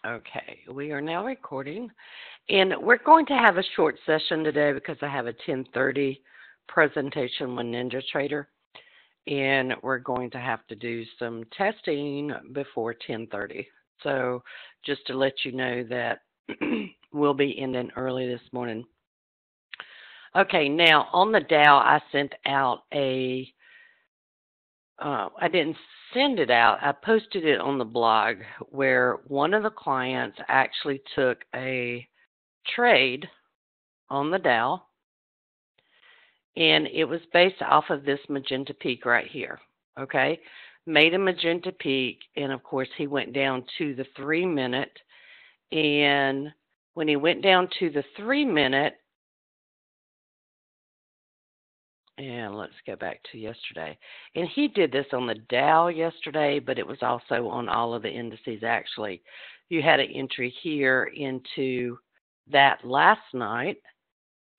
Okay, we are now recording, and we're going to have a short session today because I have a 10:30 presentation with NinjaTrader, and we're going to have to do some testing before 10:30. So just to let you know that we'll be ending early this morning. Okay, now on the Dow, I sent out I didn't send it out. I posted it on the blog where one of the clients actually took a trade on the Dow, and it was based off of this magenta peak right here. Okay, made a magenta peak, and of course he went down to the 3-minute, and when he went down to the 3-minute, and let's go back to yesterday. And he did this on the Dow yesterday, but it was also on all of the indices actually. You had an entry here into that last night.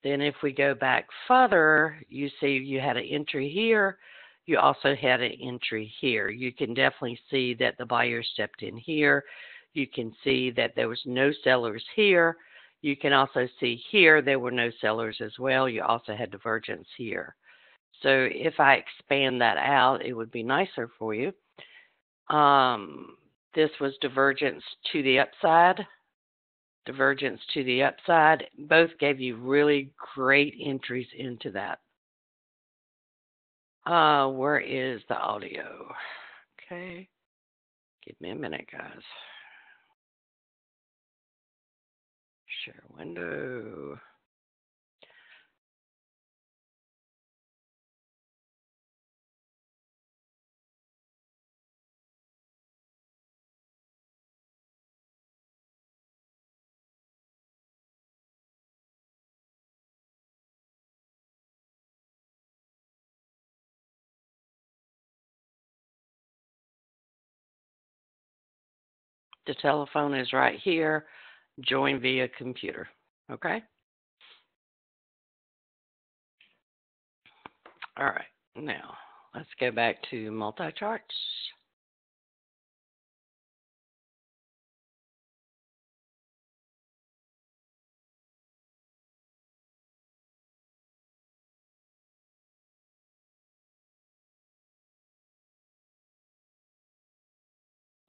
Then if we go back further, you see you had an entry here. You also had an entry here. You can definitely see that the buyer stepped in here. You can see that there was no sellers here. You can also see here there were no sellers as well. You also had divergence here. So if I expand that out, it would be nicer for you. This was divergence to the upside, divergence to the upside. Both gave you really great entries into that. Where is the audio? Okay. Give me a minute, guys. Share window. The telephone is right here. Join via computer. Okay? All right. Now, let's go back to multi-charts.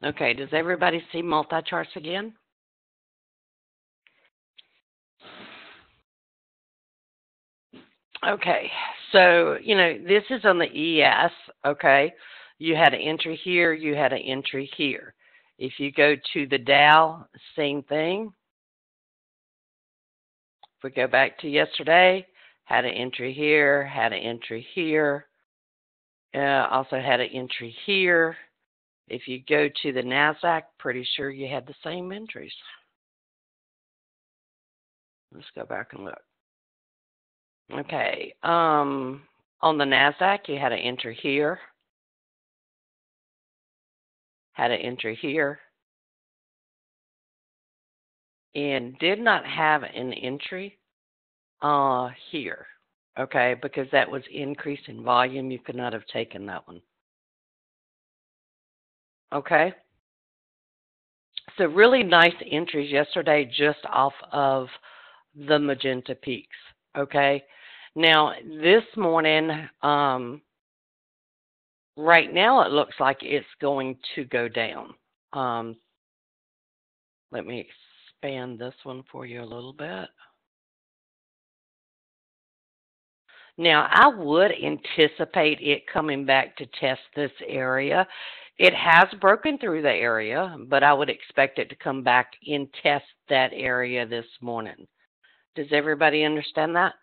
Okay, does everybody see multi-charts again? Okay, so, this is on the ES, okay? You had an entry here, you had an entry here. If you go to the Dow, same thing. If we go back to yesterday, had an entry here, had an entry here, also had an entry here. If you go to the Nasdaq, pretty sure you had the same entries. Let's go back and look. Okay, on the Nasdaq, you had an entry here, had an entry here, and did not have an entry here, okay, because that was increase in volume. You could not have taken that one. Okay, so really nice entries yesterday just off of the magenta peaks, okay? Now, this morning, right now it looks like it's going to go down. Let me expand this one for you a little bit. Now, I would anticipate it coming back to test this area. It has broken through the area, but I would expect it to come back and test that area this morning. Does everybody understand that?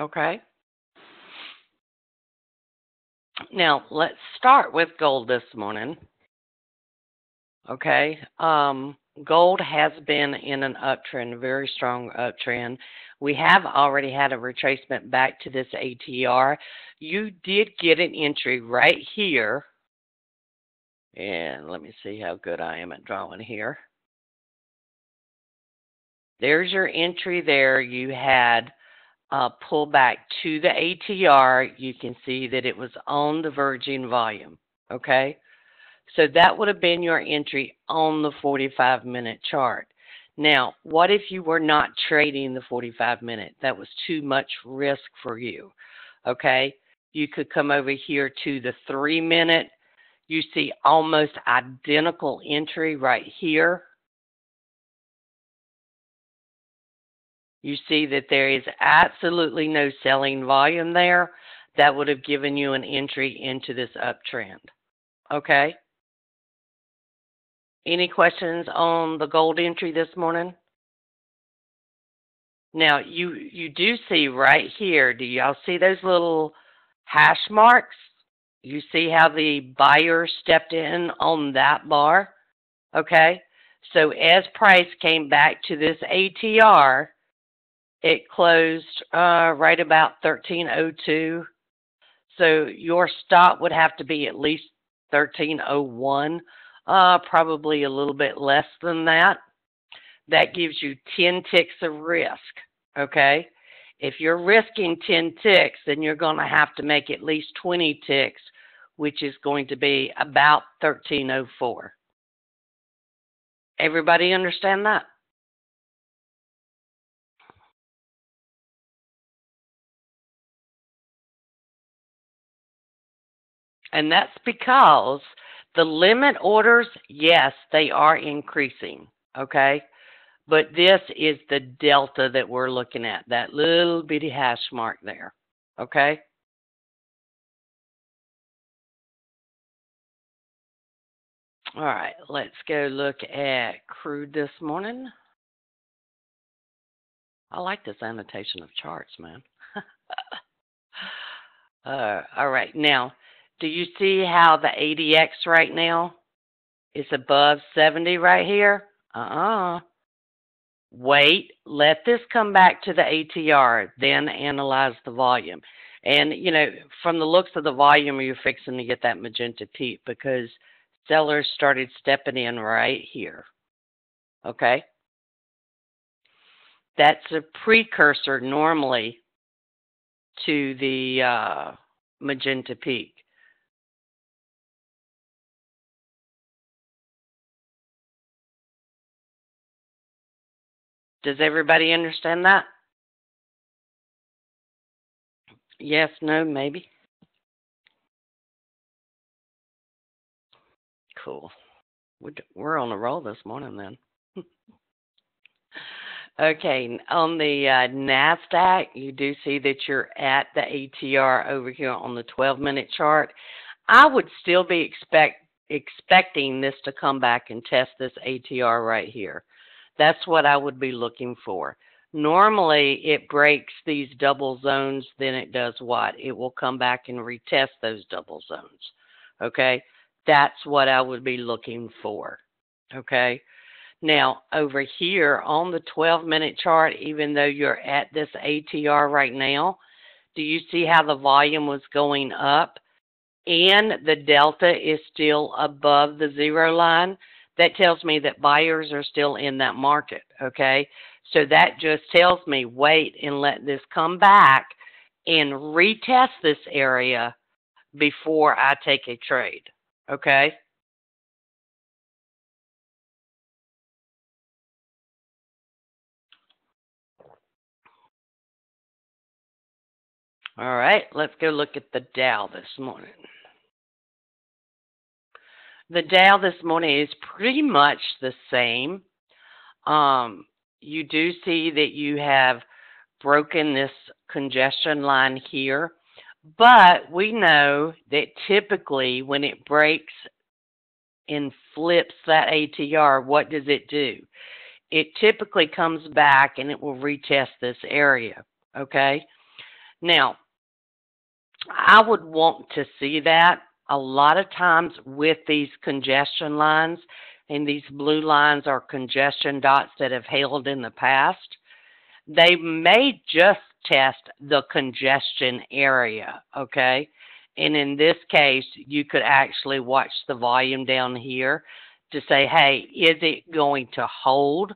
Okay. Now, let's start with gold this morning. Okay. Gold has been in an uptrend, a very strong uptrend. We have already had a retracement back to this ATR. You did get an entry right here And let me see how good I am at drawing here. There's your entry there. You had pull back to the ATR. You can see that it was on the Virgin volume. Okay. So that would have been your entry on the 45-minute chart. Now, what if you were not trading the 45-minute? That was too much risk for you. Okay. You could come over here to the 3-minute. You see almost identical entry right here. You see that there is absolutely no selling volume there. That would have given you an entry into this uptrend. Okay. Any questions on the gold entry this morning? Now, you do see right here, do y'all see those little hash marks? You see how the buyer stepped in on that bar? Okay. So as price came back to this ATR, it closed right about 1302. So your stop would have to be at least 1301, probably a little bit less than that. That gives you 10 ticks of risk, okay? If you're risking 10 ticks, then you're going to have to make at least 20 ticks, which is going to be about 1304. Everybody understand that? And that's because the limit orders, yes, they are increasing, okay? But this is the delta that we're looking at, that little bitty hash mark there, okay? All right, let's go look at crude this morning. I like this annotation of charts, man. All right, now, do you see how the ADX right now is above 70 right here? Wait, let this come back to the ATR, then analyze the volume. And, you know, from the looks of the volume, you're fixing to get that magenta peak because sellers started stepping in right here. Okay? That's a precursor normally to the magenta peak. Does everybody understand that? Yes, no, maybe. Cool. We're on a roll this morning then. Okay, on the Nasdaq, you do see that you're at the ATR over here on the 12-minute chart. I would still be expecting this to come back and test this ATR right here. That's what I would be looking for. Normally, it breaks these double zones, then it does what? It will come back and retest those double zones. Okay? That's what I would be looking for. Okay? Now, over here on the 12-minute chart, even though you're at this ATR right now, do you see how the volume was going up and the delta is still above the zero line? That tells me that buyers are still in that market, okay? So that just tells me wait and let this come back and retest this area before I take a trade, okay? All right, let's go look at the Dow this morning. The Dow this morning is pretty much the same. You do see that you have broken this congestion line here, but we know that typically when it breaks and flips that ATR, what does it do? It typically comes back and it will retest this area, okay? Now, I would want to see that. A lot of times with these congestion lines, and these blue lines are congestion dots that have held in the past, they may just test the congestion area, okay? And in this case, you could actually watch the volume down here to say, hey, is it going to hold,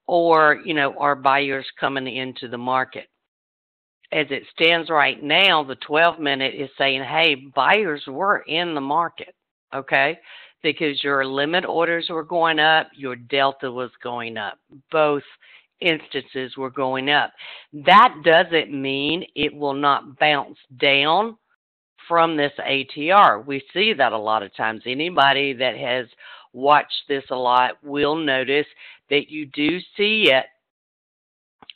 or, are buyers coming into the market? As it stands right now, the 12-minute is saying, hey, buyers were in the market, okay? Because your limit orders were going up, your delta was going up. Both instances were going up. That doesn't mean it will not bounce down from this ATR. We see that a lot of times. Anybody that has watched this a lot will notice that you do see it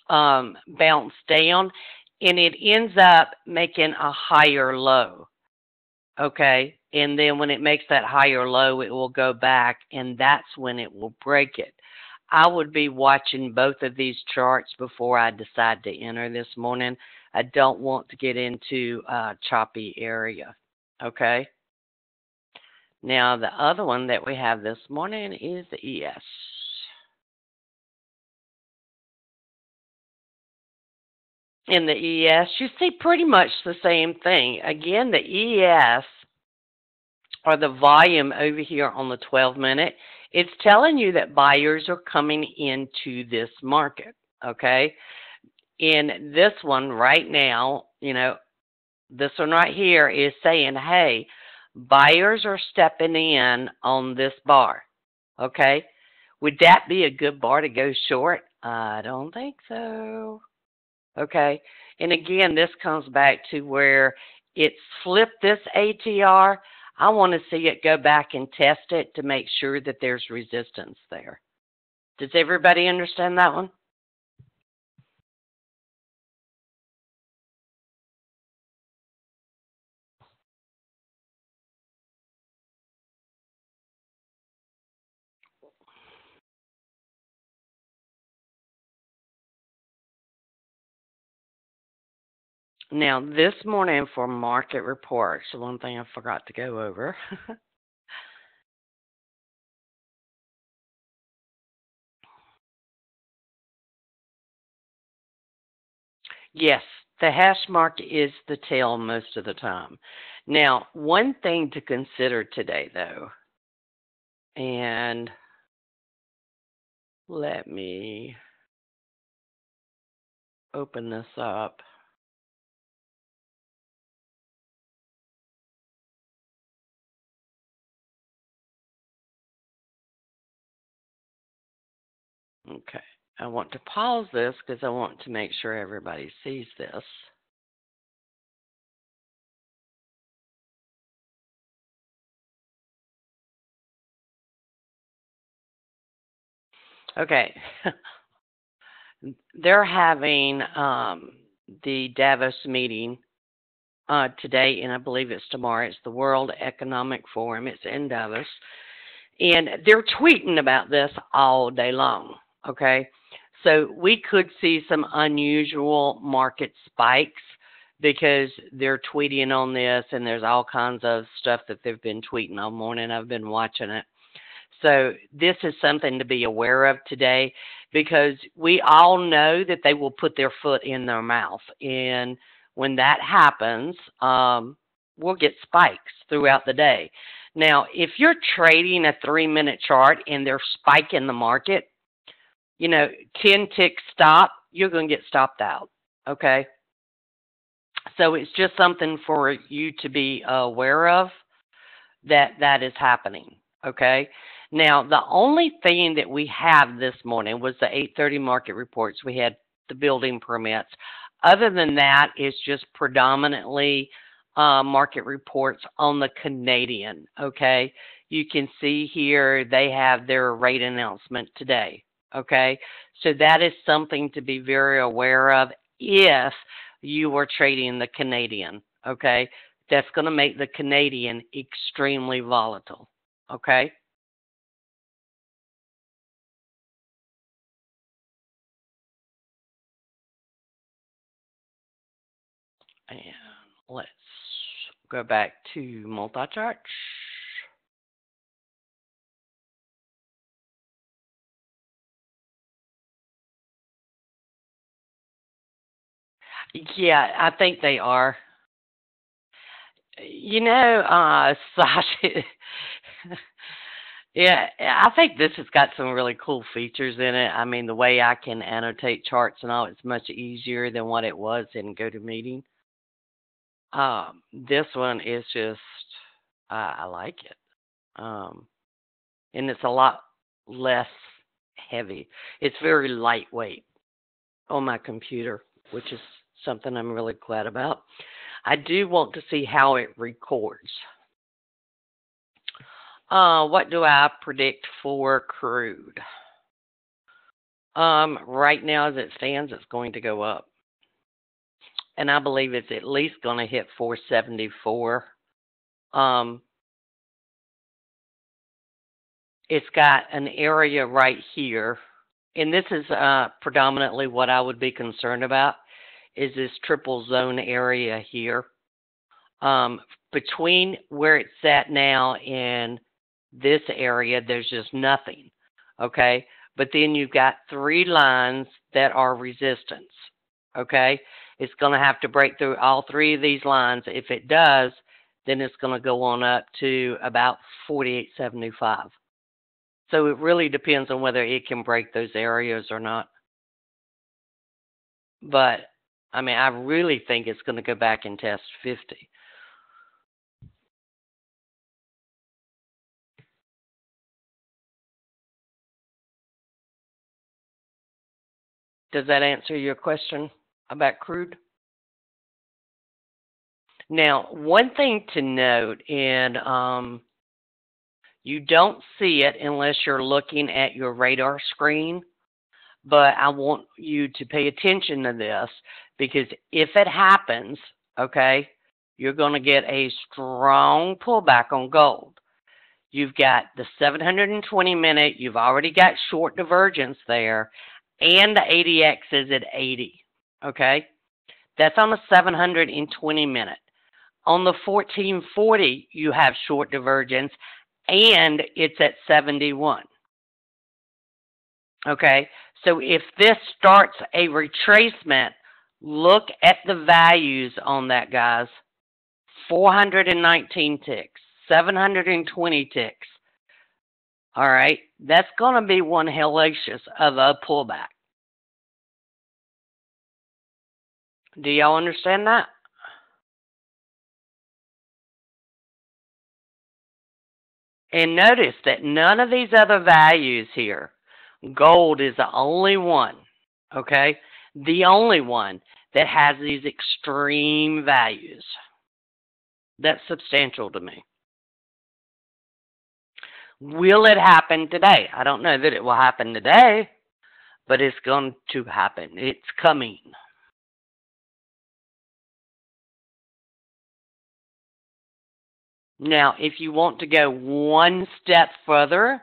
bounce down, and it ends up making a higher low, okay? And then when it makes that higher low, it will go back, and that's when it will break it. I would be watching both of these charts before I decide to enter this morning. I don't want to get into a choppy area, okay? Now, the other one that we have this morning is the ES. In the ES, you see pretty much the same thing. Again, the ES, or the volume over here on the 12-minute, it's telling you that buyers are coming into this market, okay? In this one right now, this one right here is saying, hey, buyers are stepping in on this bar, okay? Would that be a good bar to go short? I don't think so. Okay, and again, this comes back to where it's flipped this ATR. I want to see it go back and test it to make sure that there's resistance there. Does everybody understand that one? Now, this morning for market reports, the one thing I forgot to go over. Yes, the hash mark is the tail most of the time. Now, one thing to consider today, though, and let me open this up. Okay. I want to pause this because I want to make sure everybody sees this. Okay. They're having the Davos meeting today, and I believe it's tomorrow. It's the World Economic Forum. It's in Davos. And they're tweeting about this all day long, okay? So we could see some unusual market spikes because they're tweeting on this, and there's all kinds of stuff that they've been tweeting all morning. I've been watching it. So this is something to be aware of today because we all know that they will put their foot in their mouth. And when that happens, we'll get spikes throughout the day. Now, if you're trading a 3-minute chart and they're spiking the market, 10 tick stop, you're going to get stopped out, okay? So it's just something for you to be aware of that is happening, okay? Now, the only thing that we have this morning was the 8:30 market reports. We had the building permits. Other than that, it's just predominantly market reports on the Canadian, okay? You can see here they have their rate announcement today, okay? So that is something to be very aware of if you are trading the Canadian, okay? That's going to make the Canadian extremely volatile, okay? And let's go back to multi-chart. Yeah, I think they are. Sasha, yeah, I think this has got some really cool features in it. I mean, the way I can annotate charts and all, it's much easier than what it was in GoToMeeting. This one is just, I like it. Um, and it's a lot less heavy. It's very lightweight on my computer, which is something I'm really glad about. I do want to see how it records. What do I predict for crude? Right now, as it stands, it's going to go up. And I believe it's at least going to hit 474. It's got an area right here. And this is predominantly what I would be concerned about, is this triple zone area here. Between where it's at now and this area, there's just nothing, okay? But then you've got 3 lines that are resistance, okay? It's going to have to break through all 3 of these lines. If it does, then it's going to go on up to about 48.75. So it really depends on whether it can break those areas or not. But, I mean, I really think it's going to go back and test 50. Does that answer your question about crude? Now, one thing to note, and you don't see it unless you're looking at your radar screen, but I want you to pay attention to this because if it happens, okay, you're going to get a strong pullback on gold. You've got the 720 minute, you've already got short divergence there, and the ADX is at 80, okay? That's on the 720 minute. On the 1440, you have short divergence, and it's at 71. Okay, so if this starts a retracement, look at the values on that, guys. 419 ticks, 720 ticks. All right, that's going to be one hellacious of a pullback. Do y'all understand that? And notice that none of these other values here, gold is the only one, okay? The only one that has these extreme values. That's substantial to me. Will it happen today? I don't know that it will happen today, but it's going to happen. It's coming. Now, if you want to go one step further,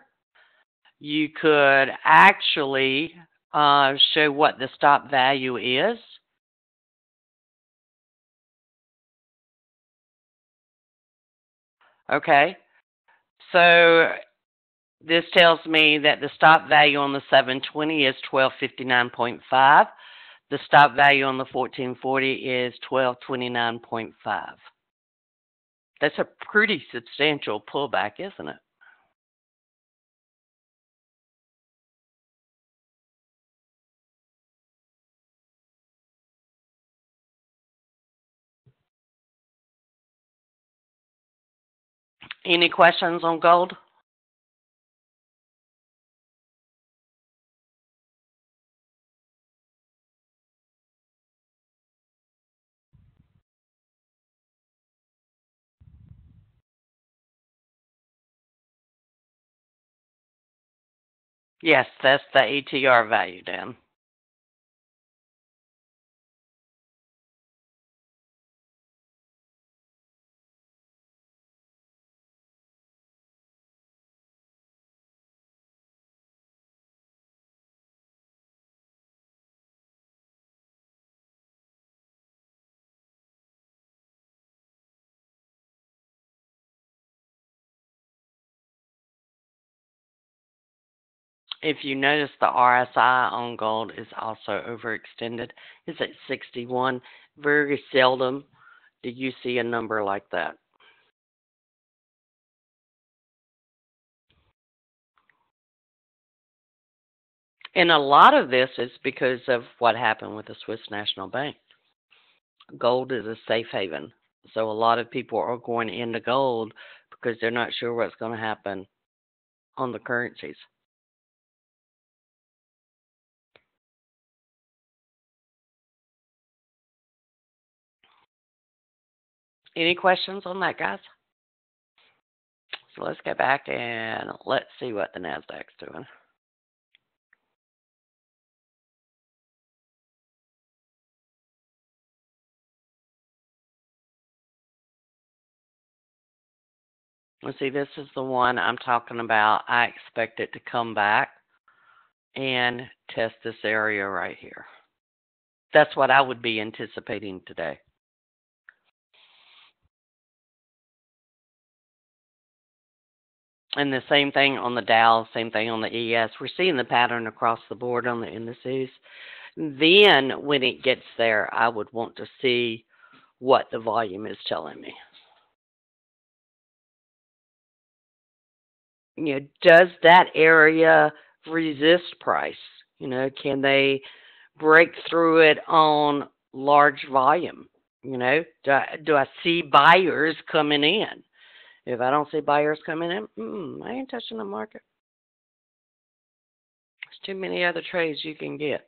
you could actually show what the stop value is. Okay, so this tells me that the stop value on the 720 is 1259.5. The stop value on the 1440 is 1229.5. That's a pretty substantial pullback, isn't it? Any questions on gold? Yes, that's the ATR value, Dan. If you notice, the RSI on gold is also overextended. It's at 61. Very seldom do you see a number like that. And a lot of this is because of what happened with the Swiss National Bank. Gold is a safe haven. So a lot of people are going into gold because they're not sure what's going to happen on the currencies. Any questions on that, guys? So let's get back and let's see what the Nasdaq's doing. Let's see, this is the one I'm talking about. I expect it to come back and test this area right here. That's what I would be anticipating today. And the same thing on the Dow, same thing on the ES. We're seeing the pattern across the board on the indices. Then when it gets there, I would want to see what the volume is telling me. Does that area resist price? Can they break through it on large volume? Do I see buyers coming in? If I don't see buyers coming in, I ain't touching the market. There's too many other trades you can get.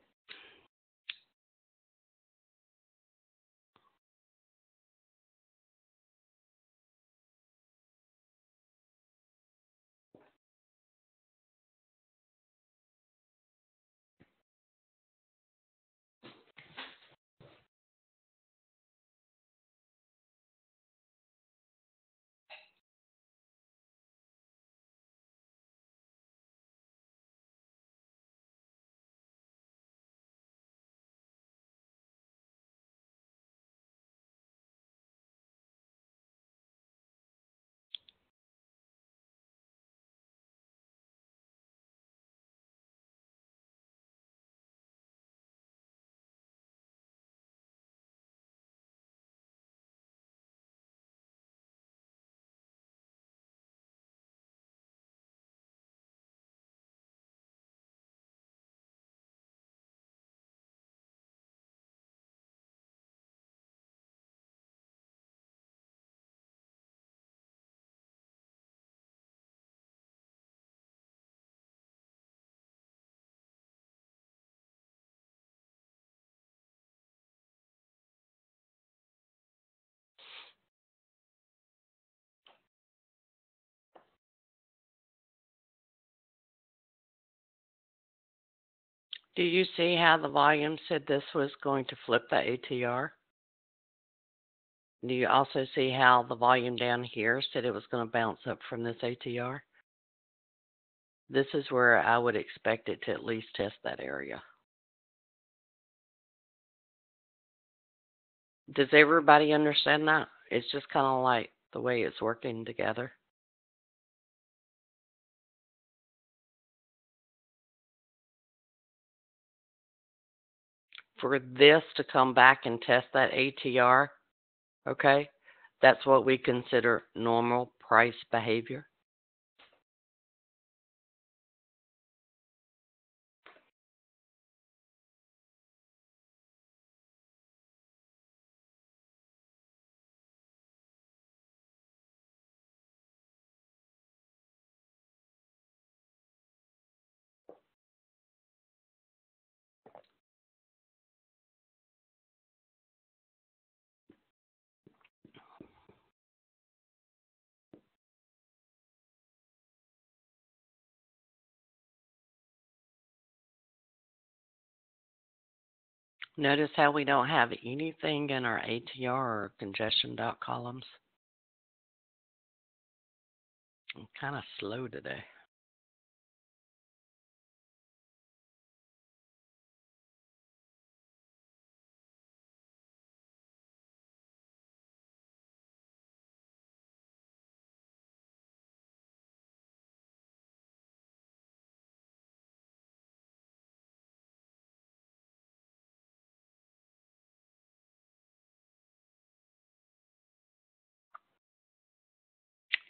Do you see how the volume said this was going to flip the ATR? Do you also see how the volume down here said it was going to bounce up from this ATR? This is where I would expect it to at least test that area. Does everybody understand that? It's just kind of like the way it's working together. For this to come back and test that ATR, okay, that's what we consider normal price behavior. Notice how we don't have anything in our ATR or congestion dot columns. I'm kind of slow today.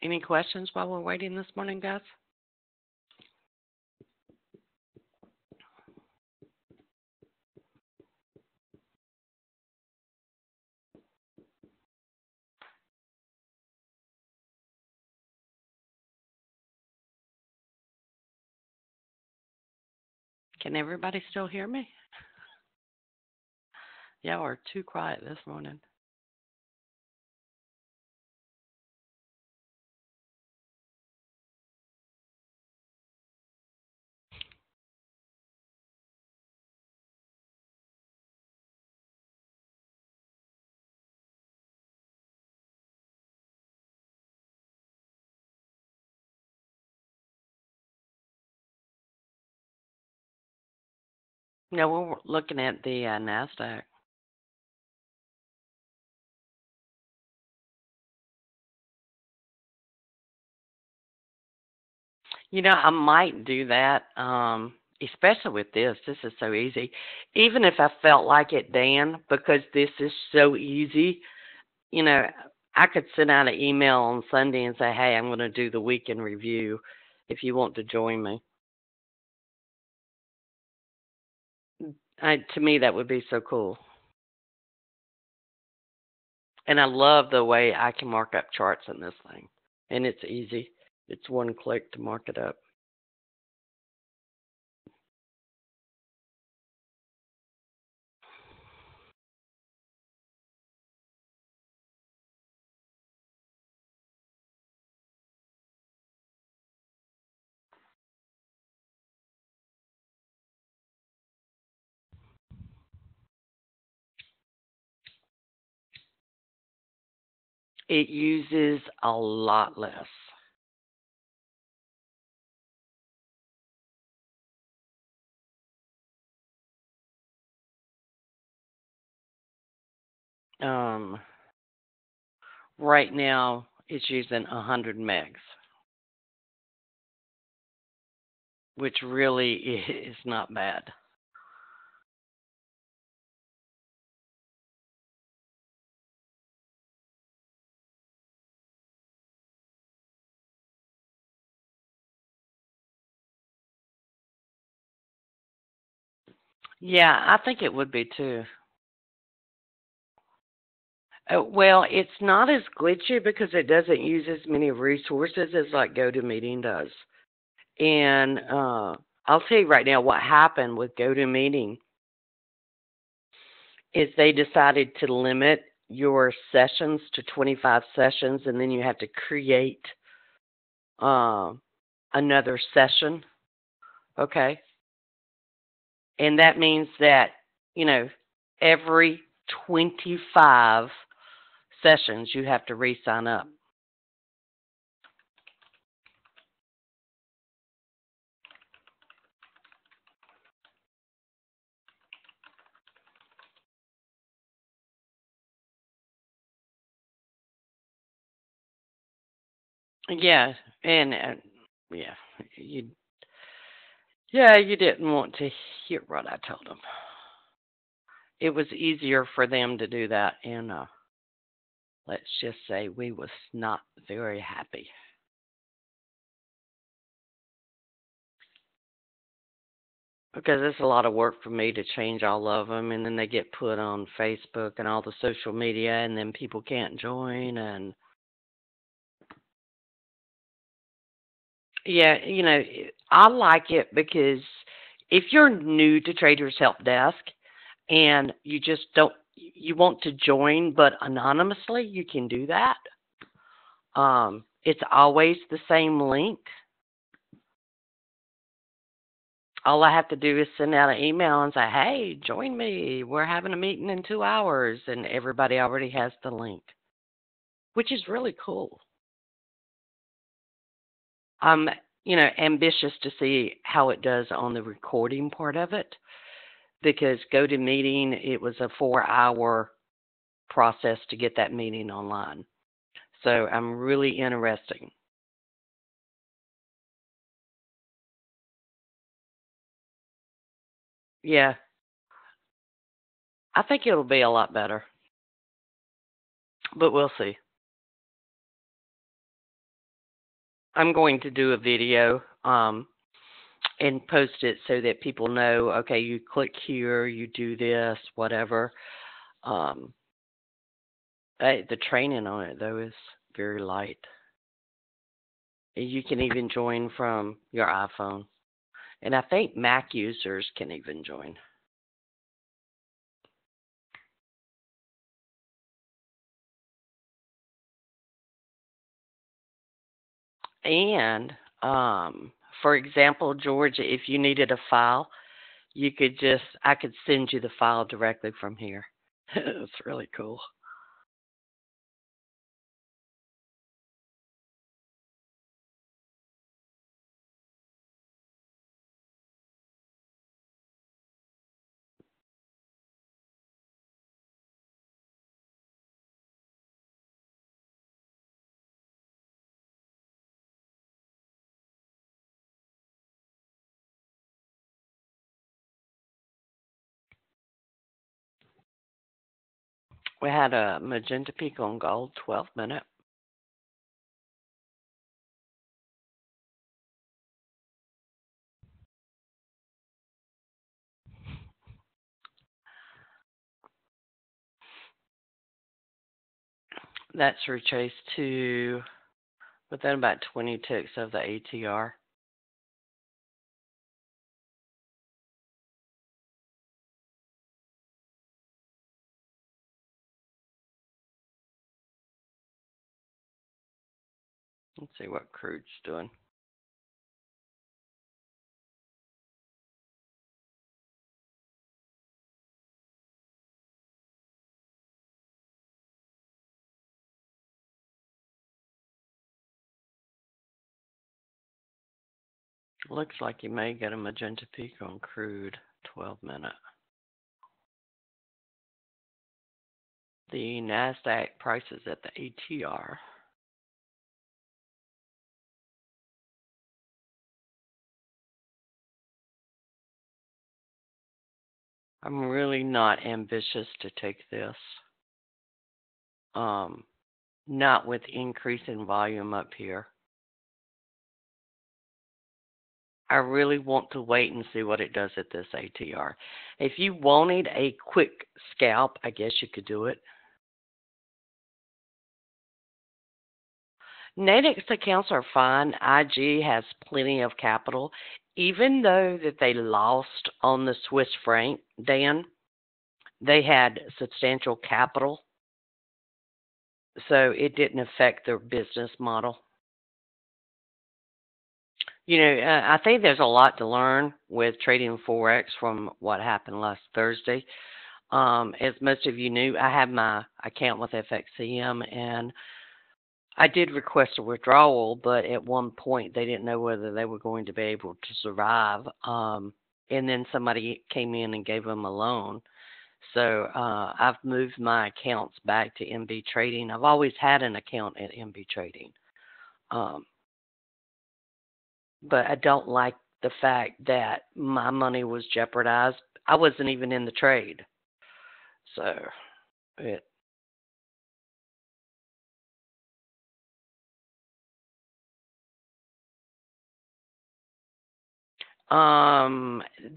Any questions while we're waiting this morning, guys? Can everybody still hear me? Y'all are too quiet this morning. No, we're looking at the Nasdaq. I might do that, especially with this. This is so easy. Even if I felt like it, Dan, because this is so easy, you know, I could send out an email on Sunday and say, hey, I'm going to do the weekend review if you want to join me. To me, that would be so cool. And I love the way I can mark up charts in this thing. And it's easy. It's one click to mark it up. It uses a lot less. Right now, it's using 100 megs, which really is not bad. Yeah, I think it would be too. Well, it's not as glitchy because it doesn't use as many resources as like GoToMeeting does. And I'll tell you right now what happened with GoToMeeting is they decided to limit your sessions to 25 sessions, and then you have to create another session. Okay. And that means that, every 25 sessions you have to re-sign up. Yeah, and yeah, you you didn't want to hear what I told them. It was easier for them to do that, and let's just say we was not very happy. Because it's a lot of work for me to change all of them, and then they get put on Facebook and all the social media, and then people can't join. And yeah, I like it because if you're new to Traders Help Desk and you want to join, but anonymously, you can do that. It's always the same link. All I have to do is send out an email and say, hey, join me. We're having a meeting in 2 hours. And everybody already has the link, which is really cool. I'm, ambitious to see how it does on the recording part of it because GoToMeeting, it was a 4-hour process to get that meeting online. So I'm really interested. Yeah, I think it'll be a lot better, but we'll see. I'm going to do a video and post it so that people know, okay, you click here, you do this, whatever. Um, the training on it, though, is very light. You can even join from your iPhone. And I think Mac users can even join. And for example, Georgia, if you needed a file, I could send you the file directly from here. It's really cool. We had a magenta peak on gold, 12-minute. That's retraced to within about 20 ticks of the ATR. Let's see what Crude's doing. Looks like you may get a magenta peak on Crude, 12-minute. The Nasdaq prices at the ATR. I'm really not ambitious to take this. Not with increase in volume up here. I really want to wait and see what it does at this ATR. If you wanted a quick scalp, I guess you could do it. Nadex accounts are fine. IG has plenty of capital. Even though that they lost on the Swiss franc, Dan, they had substantial capital. So it didn't affect their business model. You know, I think there's a lot to learn with trading Forex from what happened last Thursday. As most of you knew, I have my account with FXCM, and I did request a withdrawal, but at one point they didn't know whether they were going to be able to survive. And then somebody came in and gave them a loan. So I've moved my accounts back to MB Trading. I've always had an account at MB Trading. But I don't like the fact that my money was jeopardized. I wasn't even in the trade. So it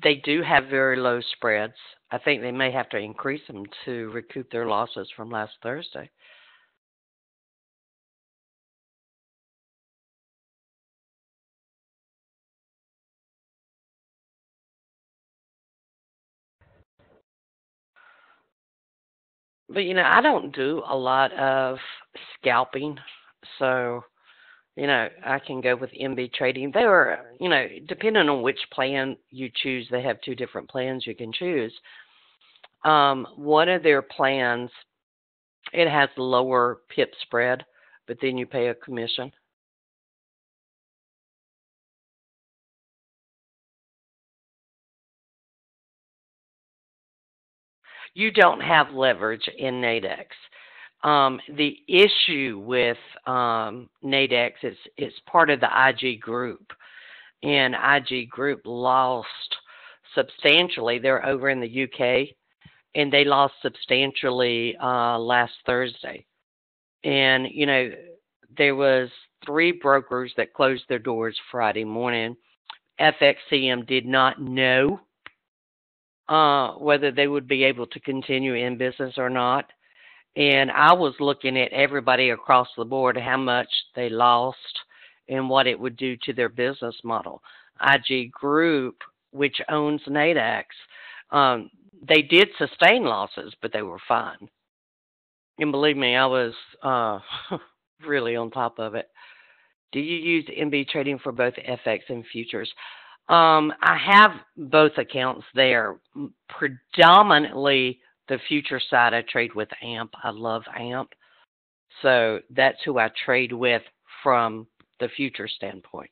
they do have very low spreads. I think they may have to increase them to recoup their losses from last Thursday. But you know, I don't do a lot of scalping, so you know, I can go with MB Trading. They were, you know, depending on which plan you choose, they have two different plans you can choose. One of their plans, it has lower pip spread, but then you pay a commission. You don't have leverage in Nadex. The issue with Nadex is it's part of the IG group, and IG group lost substantially. They're over in the UK, and they lost substantially last Thursday. And you know, there was 3 brokers that closed their doors Friday morning. FXCM did not know whether they would be able to continue in business or not. And I was looking at everybody across the board, how much they lost and what it would do to their business model. IG Group, which owns NADX, um, they did sustain losses, but they were fine. And believe me, I was really on top of it. Do you use MB trading for both FX and futures? I have both accounts there. Predominantly the future side I trade with AMP. I love AMP. So that's who I trade with from the future standpoint.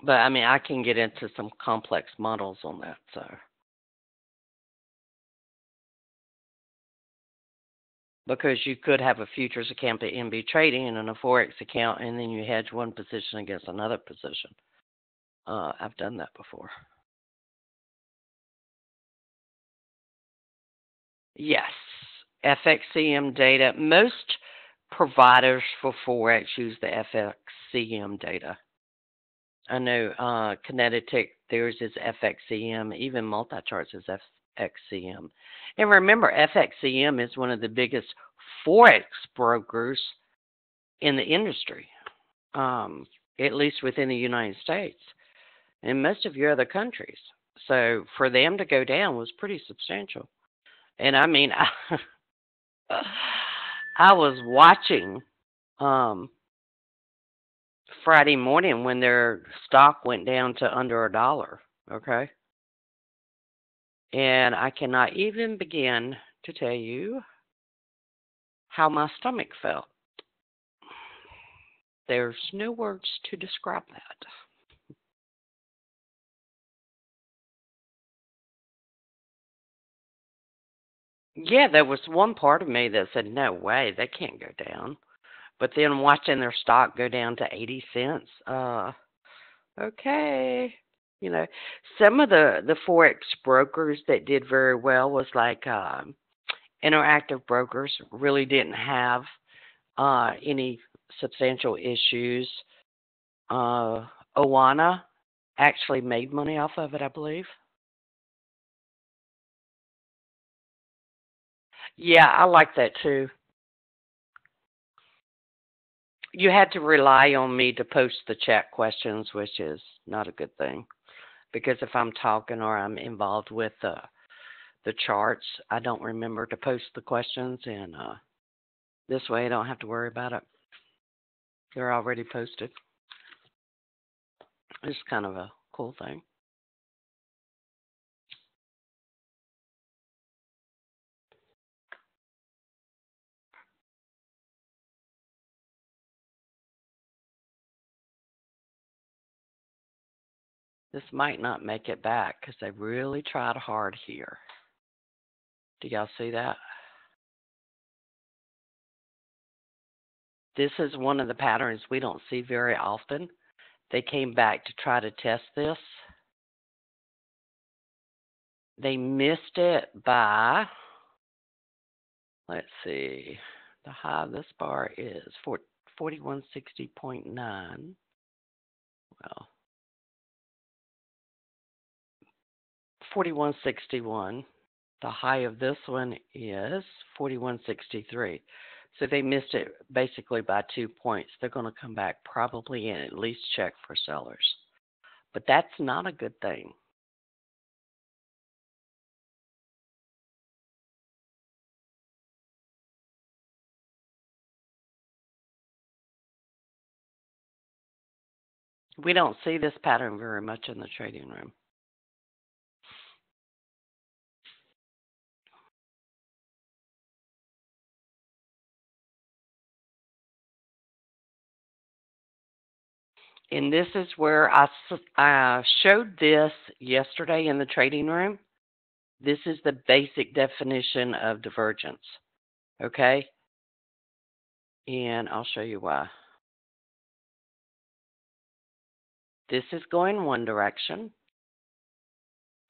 But I mean, I can get into some complex models on that. So because you could have a futures account at MB trading and a forex account, and then you hedge one position against another position. I've done that before. Yes, FXCM data. Most providers for forex use the FXCM data. I know Kinetic, theirs is FXCM. Even Multicharts is FXCM. And remember, FXCM is one of the biggest forex brokers in the industry, at least within the United States and most of your other countries. So for them to go down was pretty substantial. And I mean, I was watching um, Friday morning when their stock went down to under $1. Okay. And I cannot even begin to tell you how my stomach felt. There's no words to describe that. Yeah, there was one part of me that said, no way, they can't go down. But then watching their stock go down to 80 cents, okay. You know, some of the Forex brokers that did very well was like Interactive Brokers really didn't have any substantial issues. Owana actually made money off of it, I believe. Yeah, I like that too. You had to rely on me to post the chat questions, which is not a good thing. Because if I'm talking or I'm involved with the charts, I don't remember to post the questions, and this way I don't have to worry about it. They're already posted. It's kind of a cool thing. This might not make it back because they really tried hard here. Do y'all see that? This is one of the patterns we don't see very often. They came back to try to test this. They missed it by, let's see, the high of this bar is 4160.9. Well, 4161. The high of this one is 4163. So they missed it basically by 2 points. They're going to come back probably and at least check for sellers. But that's not a good thing. We don't see this pattern very much in the trading room. And this is where I showed this yesterday in the trading room. This is the basic definition of divergence. Okay? And I'll show you why. This is going one direction.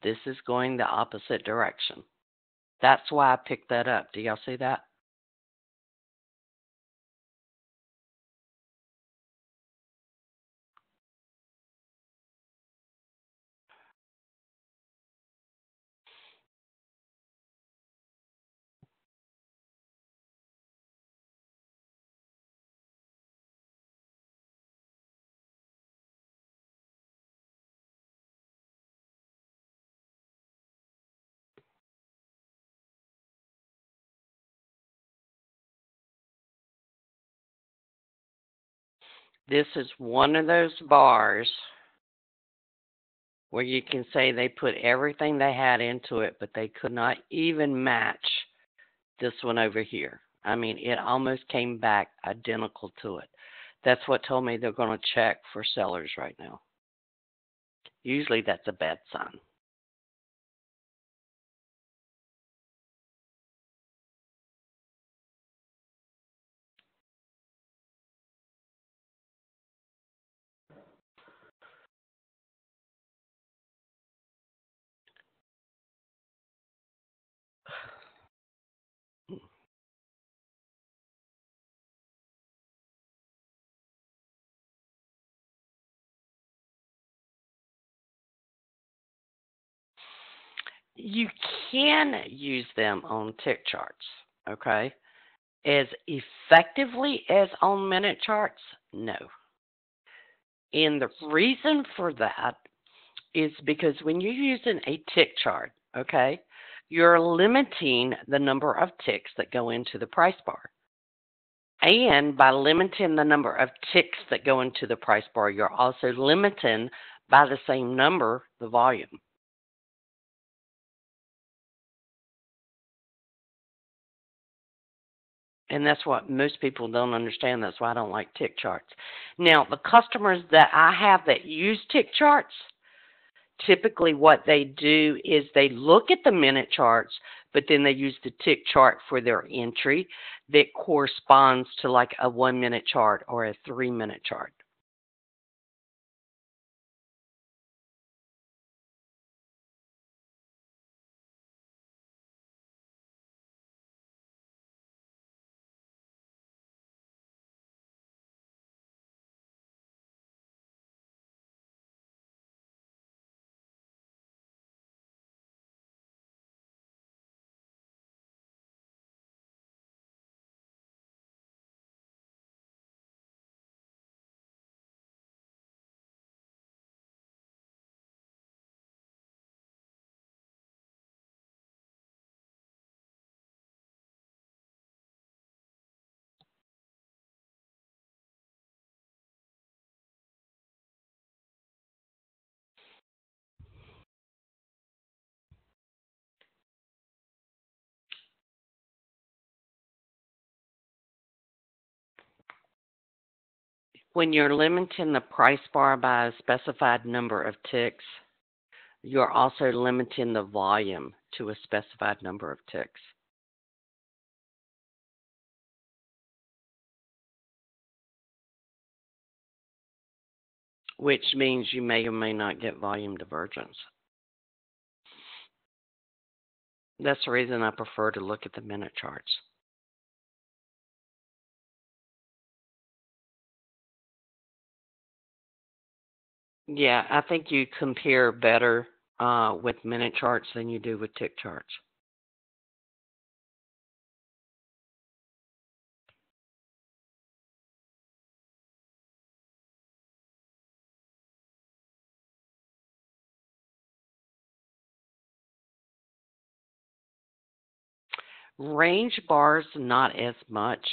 This is going the opposite direction. That's why I picked that up. Do y'all see that? This is one of those bars where you can say they put everything they had into it, but they could not even match this one over here. I mean, it almost came back identical to it. That's what told me they're going to check for sellers right now. Usually that's a bad sign. You can use them on tick charts, okay? As effectively as on minute charts, no. And the reason for that is because when you're using a tick chart, okay, you're limiting the number of ticks that go into the price bar. And by limiting the number of ticks that go into the price bar, you're also limiting by the same number the volume. And that's what most people don't understand. That's why I don't like tick charts. Now, the customers that I have that use tick charts, typically what they do is they look at the minute charts, but then they use the tick chart for their entry that corresponds to like a 1 minute chart or a 3 minute chart. When you're limiting the price bar by a specified number of ticks, you're also limiting the volume to a specified number of ticks. Which means you may or may not get volume divergence. That's the reason I prefer to look at the minute charts. Yeah, I think you compare better with minute charts than you do with tick charts. Range bars, not as much.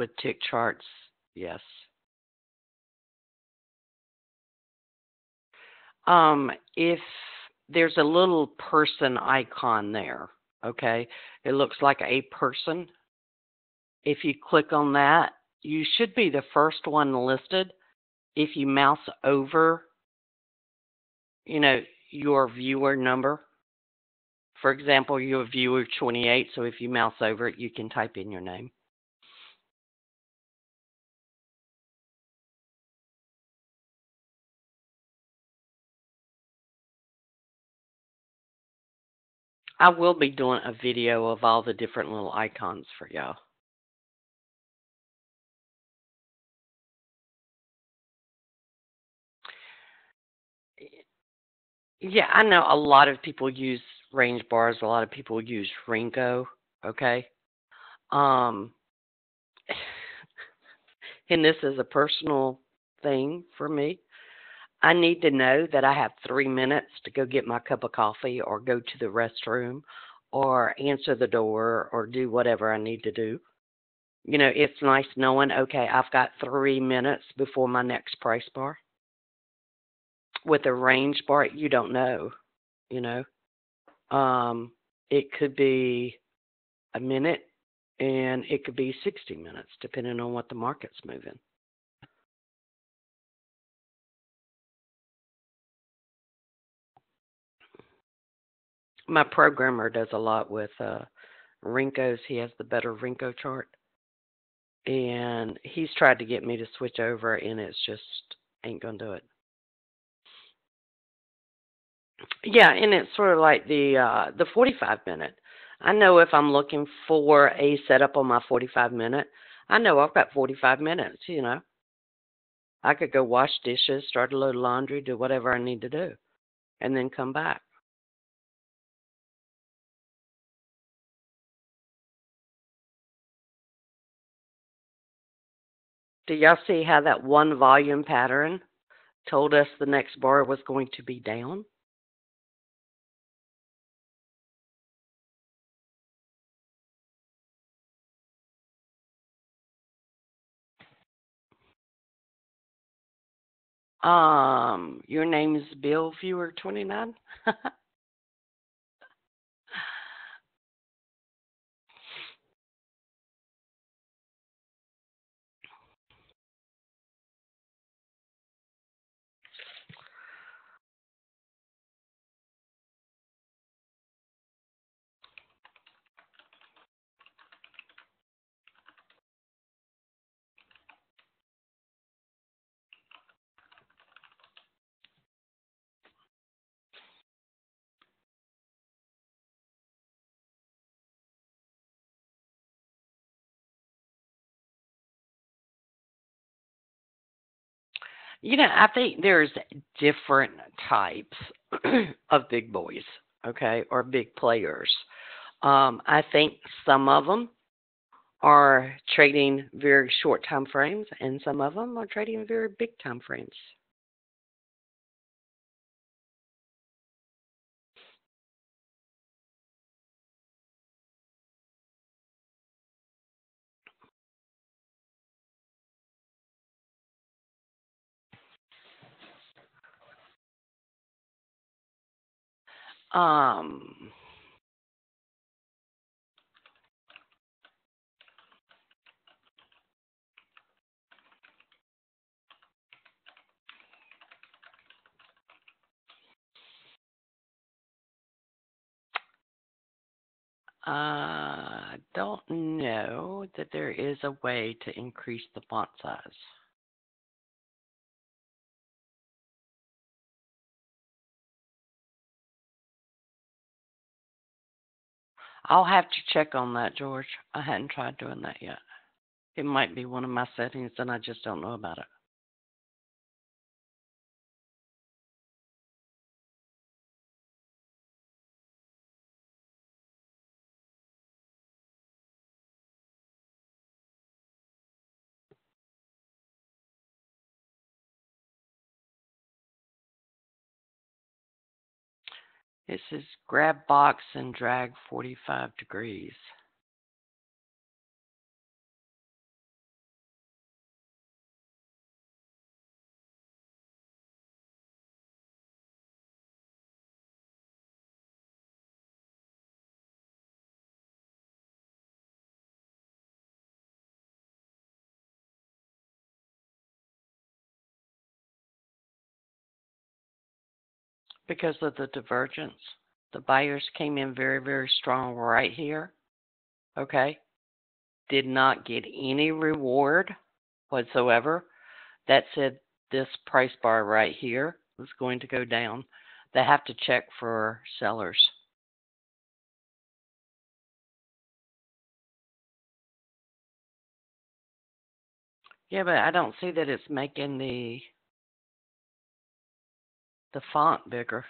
With tick charts, yes. If there's a little person icon there, okay, it looks like a person. If you click on that, you should be the first one listed. If you mouse over, your viewer number, for example, you're viewer 28, so if you mouse over it, you can type in your name. I will be doing a video of all the different little icons for y'all. Yeah, I know a lot of people use range bars. A lot of people use Ringo, okay? Um, and this is a personal thing for me. I need to know that I have 3 minutes to go get my cup of coffee or go to the restroom or answer the door or do whatever I need to do. It's nice knowing, okay, I've got 3 minutes before my next price bar. With a range bar, you don't know, you know. It could be a minute and it could be 60 minutes, depending on what the market's moving. My programmer does a lot with Rinkos. He has the better Rinko chart. And he's tried to get me to switch over, and it's just ain't going to do it. Yeah, and it's sort of like the 45 minute. I know if I'm looking for a setup on my 45 minute, I know I've got 45 minutes. I could go wash dishes, start a load of laundry, do whatever I need to do, and then come back. Do y'all see how that one volume pattern told us the next bar was going to be down? Your name is Bill Viewer 29. I think there's different types of big boys, okay, or big players. I think some of them are trading very short time frames, and some of them are trading very big time frames. Um, I don't know that there is a way to increase the font size. I'll have to check on that, George. I hadn't tried doing that yet. It might be one of my settings, and I just don't know about it. It says grab box and drag 45 degrees. Because of the divergence. The buyers came in very, very strong right here. Okay. Did not get any reward whatsoever. That said, this price bar right here was going to go down. They have to check for sellers. Yeah, but I don't see that it's making the font bigger.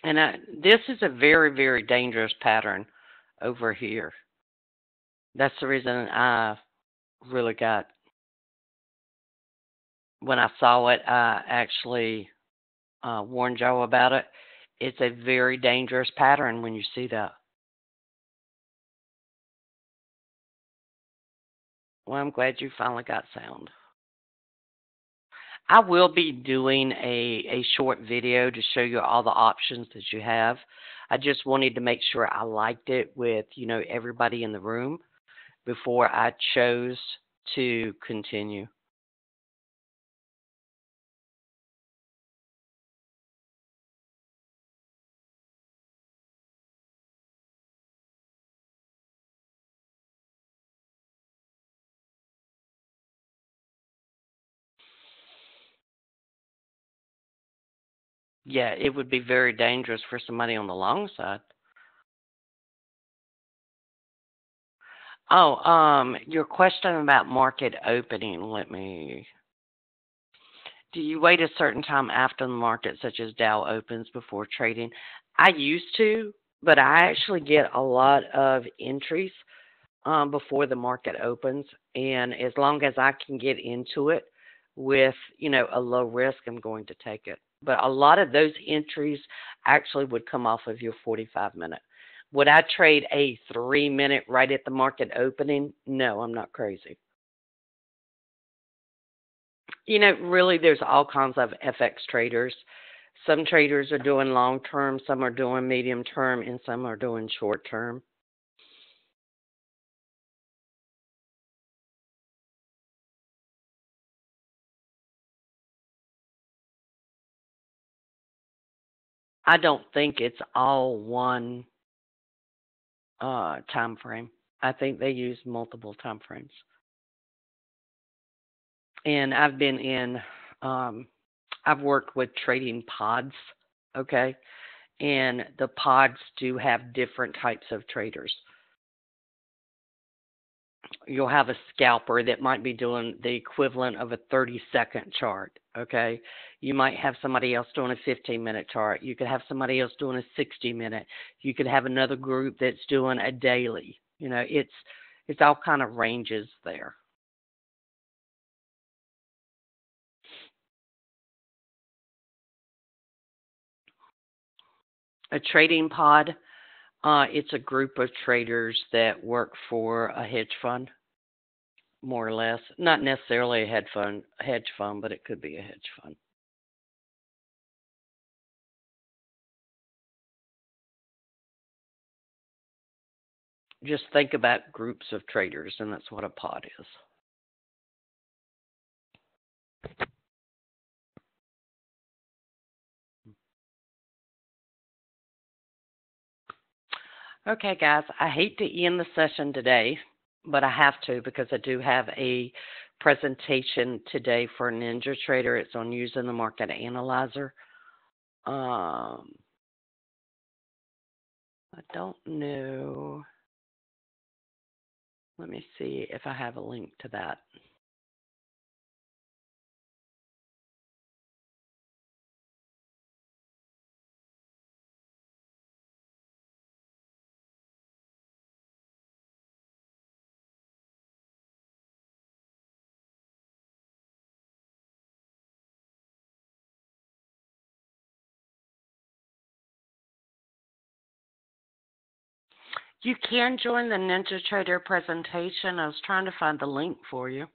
And this is a very, very dangerous pattern over here. That's the reason I really got When I saw it, I actually warned Joe about it. It's a very dangerous pattern when you see that. Well, I'm glad you finally got sound. I will be doing a short video to show you all the options that you have. I just wanted to make sure I liked it with, everybody in the room before I chose to continue. Yeah, it would be very dangerous for somebody on the long side. Oh, your question about market opening, do you wait a certain time after the market, such as Dow opens, before trading? I used to, but I actually get a lot of entries before the market opens, and as long as I can get into it with, a low risk, I'm going to take it. But a lot of those entries actually would come off of your 45-minute. Would I trade a 3-minute right at the market opening? No, I'm not crazy. Really, there's all kinds of FX traders. Some traders are doing long term, some are doing medium term, and some are doing short term. I don't think it's all one time frame. I think they use multiple time frames. And um, I've worked with trading pods, okay? And the pods do have different types of traders. You'll have a scalper that might be doing the equivalent of a 30-second chart, okay? You might have somebody else doing a 15-minute chart. You could have somebody else doing a 60-minute. You could have another group that's doing a daily. It's all kind of ranges there. A trading pod, it's a group of traders that work for a hedge fund, more or less. Not necessarily a hedge fund, but it could be a hedge fund. Just think about groups of traders, and that's what a pod is. Okay, guys, I hate to end the session today, but I have to because I do have a presentation today for Ninja Trader. It's on using the market analyzer. I don't know. Let me see if I have a link to that. You can join the Ninja Trader presentation. I was trying to find the link for you.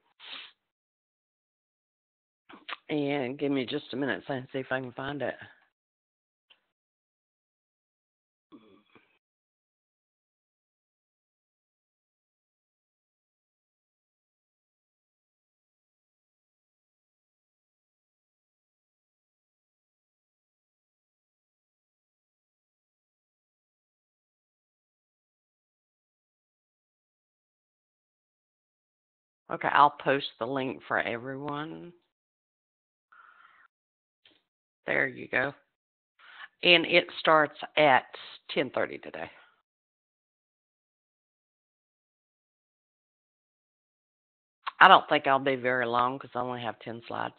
And give me just a minute so I can see if I can find it. Okay, I'll post the link for everyone. There you go. And it starts at 10:30 today. I don't think I'll be very long because I only have 10 slides.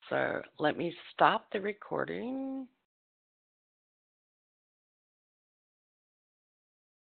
So let me stop the recording.